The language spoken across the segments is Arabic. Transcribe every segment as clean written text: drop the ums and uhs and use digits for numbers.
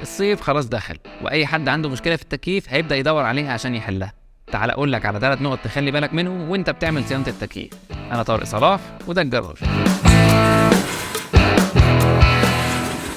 الصيف خلاص دخل، واي حد عنده مشكله في التكييف هيبدا يدور عليها عشان يحلها. تعال اقول لك على 3 نقط تخلي بالك منهم وانت بتعمل صيانه التكييف. انا طارق صلاح وده الجراج.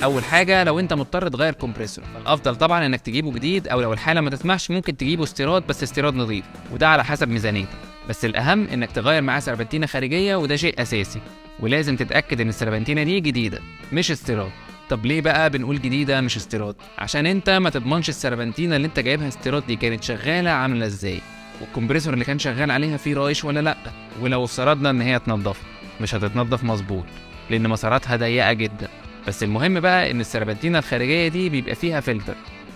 اول حاجه، لو انت مضطر تغير كومبريسور فالافضل طبعا انك تجيبه جديد، او لو الحاله ما تسمحش ممكن تجيبه استيراد، بس استيراد نظيف، وده على حسب ميزانيتك. بس الاهم انك تغير معاه سربنتينه خارجيه، وده شيء اساسي، ولازم تتاكد ان السربنتينه دي جديده مش استيراد. طب ليه بقى بنقول جديده مش استيراد؟ عشان انت ما تضمنش السربنتينه اللي انت جايبها استيراد دي كانت شغاله عامله ازاي، والكمبريسور اللي كان شغال عليها فيه رايش ولا لا. ولو افترضنا ان هي اتنضفت، مش هتتنضف مظبوط لان مساراتها ضيقه جدا. بس المهم بقى ان السربنتينه الخارجيه دي بيبقى فيها فلتر.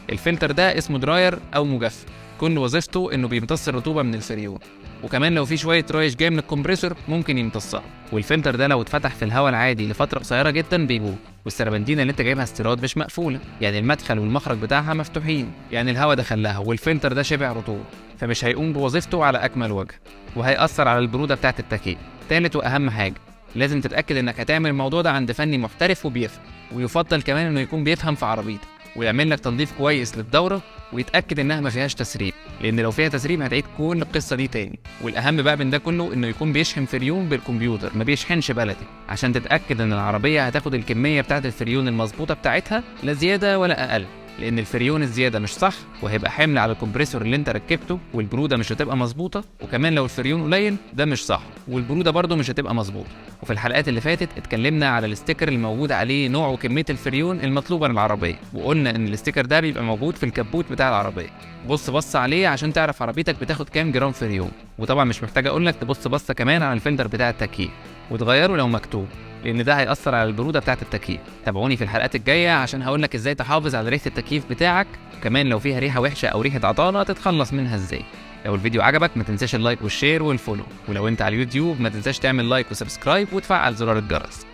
الفلتر ده اسمه دراير او مجفف، كل وظيفته انه بيمتص الرطوبه من الفريون، وكمان لو في شويه رايش جاي من الكمبريسور ممكن يمتصها. والفلتر ده لو اتفتح في الهواء العادي لفتره قصيره جدا بيبوظ. والسربنتينه اللي انت جايبها استيراد مش مقفوله، يعني المدخل والمخرج بتاعها مفتوحين، يعني الهواء دخل لها والفلتر ده شبع رطوبه، فمش هيقوم بوظيفته على اكمل وجه، وهيأثر على البروده بتاعه التكييف. تالت واهم حاجه، لازم تتاكد انك هتعمل الموضوع ده عند فني محترف وبيفهم، ويفضل كمان انه يكون بيفهم في عربيتك، ويعمل لك تنظيف كويس للدوره، ويتاكد انها ما فيهاش تسريب، لان لو فيها تسريب هتعيد كل القصه دي تاني. والاهم بقى من ده كله انه يكون بيشحن فريون بالكمبيوتر، ما بيشحنش بلدي، عشان تتاكد ان العربيه هتاخد الكميه بتاعه الفريون المظبوطه بتاعتها، لا زياده ولا اقل، لان الفريون الزياده مش صح وهيبقى حمل على الكمبريسور اللي انت ركبته، والبروده مش هتبقى مظبوطه. وكمان لو الفريون قليل ده مش صح، والبروده برده مش هتبقى مظبوطه. وفي الحلقات اللي فاتت اتكلمنا على الاستيكر اللي موجود عليه نوع وكميه الفريون المطلوبه للعربيه، وقلنا ان الاستيكر ده بيبقى موجود في الكبوت بتاع العربيه. بص عليه عشان تعرف عربيتك بتاخد كام جرام فريون. وطبعا مش محتاج اقول لك تبص بصه كمان على الفلتر بتاع التكييف وتغيره لو مكتوب، لان ده هيأثر على البروده بتاعه التكييف. تابعوني في الحلقات الجايه عشان هقول لك ازاي تحافظ على ريحه التكييف بتاعك، وكمان لو فيها ريحه وحشه او ريحه عطانه تتخلص منها ازاي. لو الفيديو عجبك ما تنساش اللايك والشير والفولو، ولو انت على اليوتيوب ما تنساش تعمل لايك وسبسكرايب وتفعل زرار الجرس.